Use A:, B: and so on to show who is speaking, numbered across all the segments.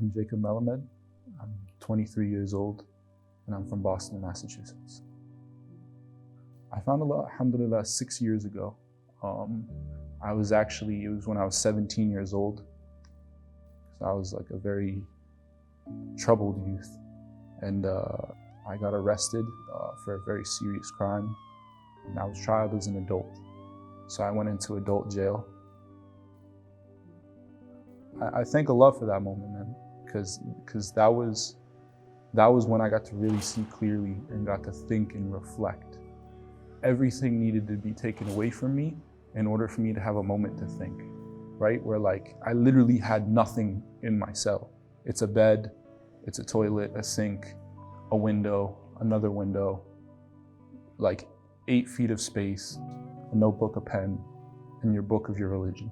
A: I'm Jacob Melamed. I'm 23 years old, and I'm from Boston, Massachusetts. I found Allah, alhamdulillah, 6 years ago. It was when I was 17 years old. So I was like a very troubled youth. And I got arrested for a very serious crime. And I was tried as an adult. So I went into adult jail. I thank Allah for that moment, man, because that was when I got to really see clearly and got to think and reflect. Everything needed to be taken away from me in order for me to have a moment to think, right? Where like, I literally had nothing in my cell. It's a bed, it's a toilet, a sink, a window, another window, like 8 feet of space, a notebook, a pen, and your book of your religion.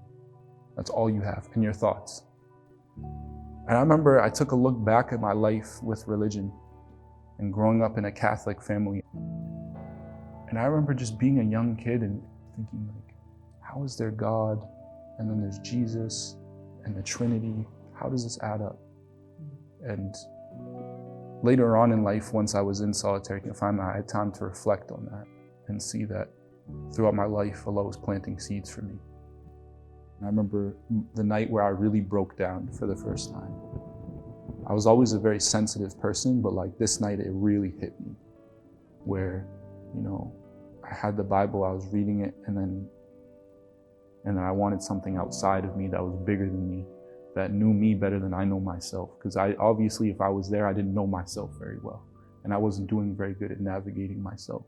A: That's all you have, and your thoughts. And I remember I took a look back at my life with religion and growing up in a Catholic family. And I remember just being a young kid and thinking like, how is there God? And then there's Jesus and the Trinity. How does this add up? And later on in life, once I was in solitary confinement, I had time to reflect on that and see that throughout my life, Allah was planting seeds for me. I remember the night where I really broke down for the first time. I was always a very sensitive person, but like this night it really hit me. Where, I had the Bible, I was reading it, and then I wanted something outside of me that was bigger than me, that knew me better than I know myself. Because obviously if I was there, I didn't know myself very well. And I wasn't doing very good at navigating myself.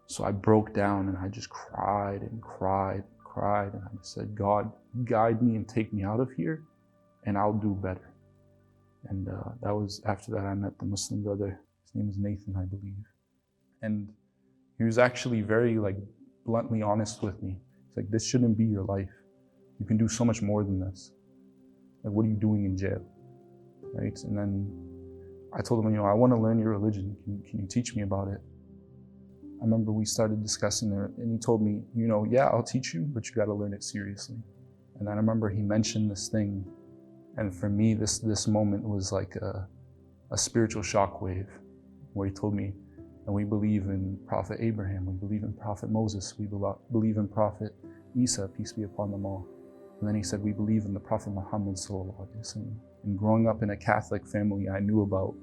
A: So I broke down and I just cried and cried. And I just said, God, guide me and take me out of here, and I'll do better. And after that I met the Muslim brother. His name is Nathan, I believe. And he was actually very bluntly honest with me. He's like, this shouldn't be your life. You can do so much more than this. Like, what are you doing in jail? Right? And then I told him, I want to learn your religion. Can you teach me about it? I remember we started discussing it, and he told me, yeah, I'll teach you, but you got to learn it seriously. And then I remember he mentioned this thing, and for me, this moment was like a spiritual shockwave, where he told me, and we believe in Prophet Abraham, we believe in Prophet Moses, we believe in Prophet Isa, peace be upon them all. And then he said, we believe in the Prophet Muhammad sallallahu alaihi wasallam. And growing up in a Catholic family, I knew about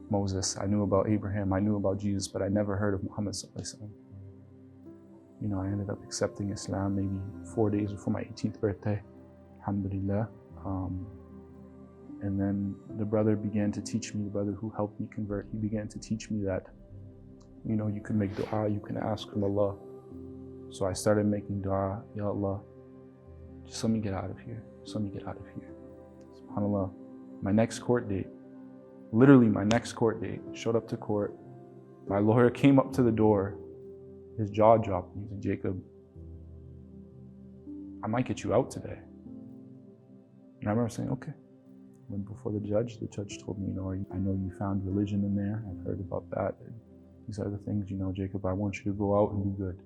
A: Moses, I knew about Abraham, I knew about Jesus, but I never heard of Muhammad sallallahu alaihi wasallam. I ended up accepting Islam maybe 4 days before my 18th birthday, alhamdulillah. And then the brother began to teach me, the brother who helped me convert, he began to teach me that, you can make dua, you can ask from Allah. So I started making dua, Ya Allah, just let me get out of here, just let me get out of here. SubhanAllah, my next court date, literally my next court date, showed up to court. My lawyer came up to the door, his jaw dropped. He said, Jacob, I might get you out today. And I remember saying, okay. Went before the judge told me, I know you found religion in there. I've heard about that. And these are the things, Jacob, I want you to go out and do good.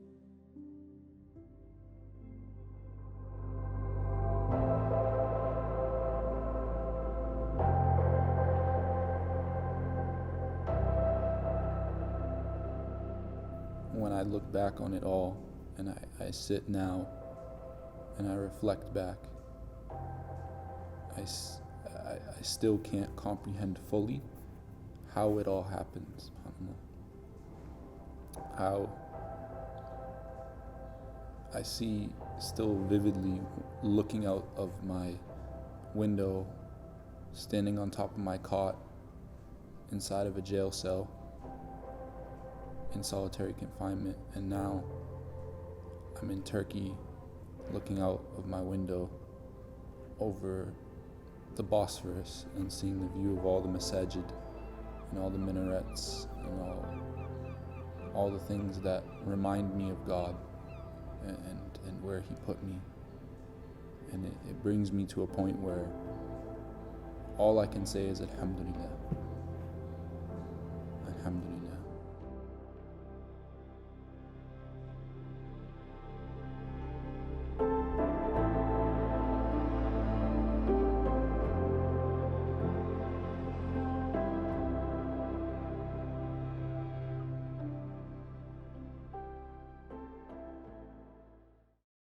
A: When I look back on it all, and I sit now and I reflect back, I still can't comprehend fully how it all happens. How I see still vividly looking out of my window, standing on top of my cot inside of a jail cell in solitary confinement, and now I'm in Turkey looking out of my window over the Bosphorus and seeing the view of all the masajid and all the minarets and all the things that remind me of God and where He put me. And it brings me to a point where all I can say is Alhamdulillah.